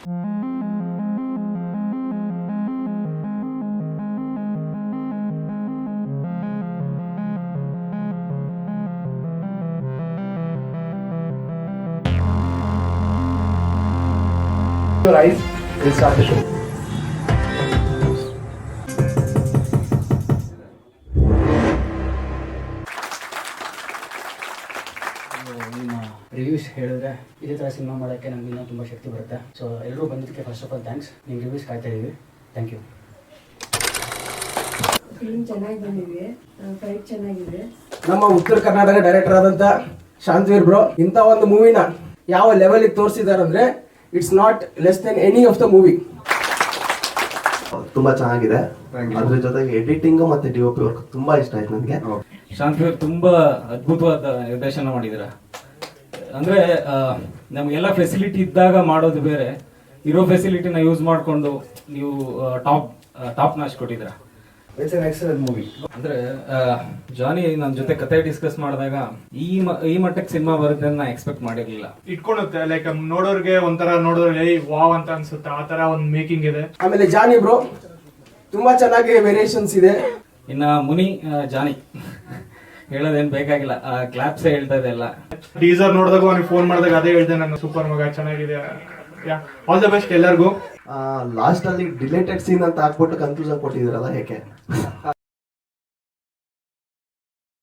Your eyes will start the show. ನಿಮ್ಮ reviews ಹೇಳಿದ್ರೆ ಇದೇ ಥರ ಸಿನಿಮಾ ಮಾಡೋಕ್ಕೆ ನಮ್ಗೆ ಇನ್ನೂ ತುಂಬ ಶಕ್ತಿ ಬರುತ್ತೆ. ಸೊ ಎಲ್ಲರೂ ಬಂದಿದ್ದಕ್ಕೆ ಫಸ್ಟ್ ಆಫ್ ಆಲ್ ಥ್ಯಾಂಕ್ಸ್. ನಿಮ್ಮ ರಿವ್ಯೂಸ್ ಕಾಯ್ತಾ ಇದ್ದೀವಿ. Thank you. ಫಿಲ್ಮ್ ಚೆನ್ನಾಗಿ ಬಂದಿದೆ, ಫೈಟ್ ಚೆನ್ನಾಗಿದೆ. ನಮ್ಮ ಉತ್ತರ ಕರ್ನಾಟಕ ಡೈರೆಕ್ಟರ್ ಆದಂತ ಶಾಂತವೀರ್ ಬ್ರೋ ಇಂಥ ಒಂದು ಮೂವಿನ ಯಾವ ಲೆವೆಲ್ಗೆ ತೋರಿಸಿದ್ದಾರೆ ಅಂದ್ರೆ it's not less than any of the movie. ತುಂಬಾ ಚೆನ್ನಾಗಿದೆ. ಅದ್ರ ಜೊತೆಗೆ ಎಡಿಟಿಂಗ್ ಮತ್ತೆ ಡಿಒಪಿ ವರ್ಕ್ ತುಂಬಾ ಇಷ್ಟ ಆಯ್ತು ನನಗೆ. ಶಾಂತವೀರ್ ತುಂಬಾ ಅದ್ಭುತವಾದ ನಿರ್ದೇಶನ ಮಾಡಿದ್ದೀರಾ. ಅಂದ್ರೆ ನಮಗೆಲ್ಲ ಫೆಸಿಲಿಟಿ ಇದ್ದಾಗ ಮಾಡೋದು ಬೇರೆ, ಇರೋ ಫೆಸಿಲಿಟಿನ ಯೂಸ್ ಮಾಡಿಕೊಂಡು ನೀವು ಟಾಪ್ ನಾಚ್ ಕೊಟ್ಟಿದ್ದೀರಾ. It's an excellent movie. ಅಂದ್ರೆ ಜಾನಿ ನನ್ನ ಜೊತೆ ಕತೆ ಡಿಸ್ಕಸ್ ಮಾಡಿದಾಗ ಈ ಮಟ್ಟಕ್ಕೆ ಸಿನಿಮಾ ಬರುತ್ತೆ ಅಂತ ನಾ ಎಕ್ಸ್ಪೆಕ್ಟ್ ಮಾಡಿರ್ಲಿಲ್ಲ. ಇಟ್ಕೊಳುತ್ತೆ, ಲೈಕ್ ನೋಡೋರ್ಗೆ ಒಂಥರ ನೋಡೋರ್ಗೆ ವಾವ್ ಅಂತ ಅನ್ಸುತ್ತೆ, ಆ ತರ ಒಂದು ಮೇಕಿಂಗ್ ಇದೆ. ಆಮೇಲೆ ಜಾನಿ ಬ್ರೋ ತುಂಬಾ ಚೆನ್ನಾಗಿ ವೇರಿಯೇಷನ್ಸ್ ಇದೆ. ಇನ್ನ ಮುನಿ ಜಾನಿ ಹೇಳೋದೇನ್ ಬೇಕಾಗಿಲ್ಲ, ಕ್ಲಾಪ್ಸ್ ಹೇಳ್ತಾ ಇದೆ ಎಲ್ಲ. ಟೀಸರ್ ನೋಡಿದಾಗ ಅವ್ನಿಗೆ ಫೋನ್ ಮಾಡಿದಾಗ ಅದೇ ಹೇಳ್ದೆ, ನನ್ನ ಸೂಪರ್ ಮಗ ಚೆನ್ನಾಗಿದೆ. ಆಲ್ ದ ಬೆಸ್ಟ್ ಎಲ್ಲರಿಗೂ. ಲಾಸ್ಟ್ ಅಲ್ಲಿ ಡಿಲೇಟೆಡ್ ಸೀನ್ ಅಂತ ಹಾಕ್ಬಿಟ್ಟು ಕನ್ಫ್ಯೂಷನ್ ಕೊಟ್ಟಿದ್ದೀರಲ್ಲ, ಏಕೆ?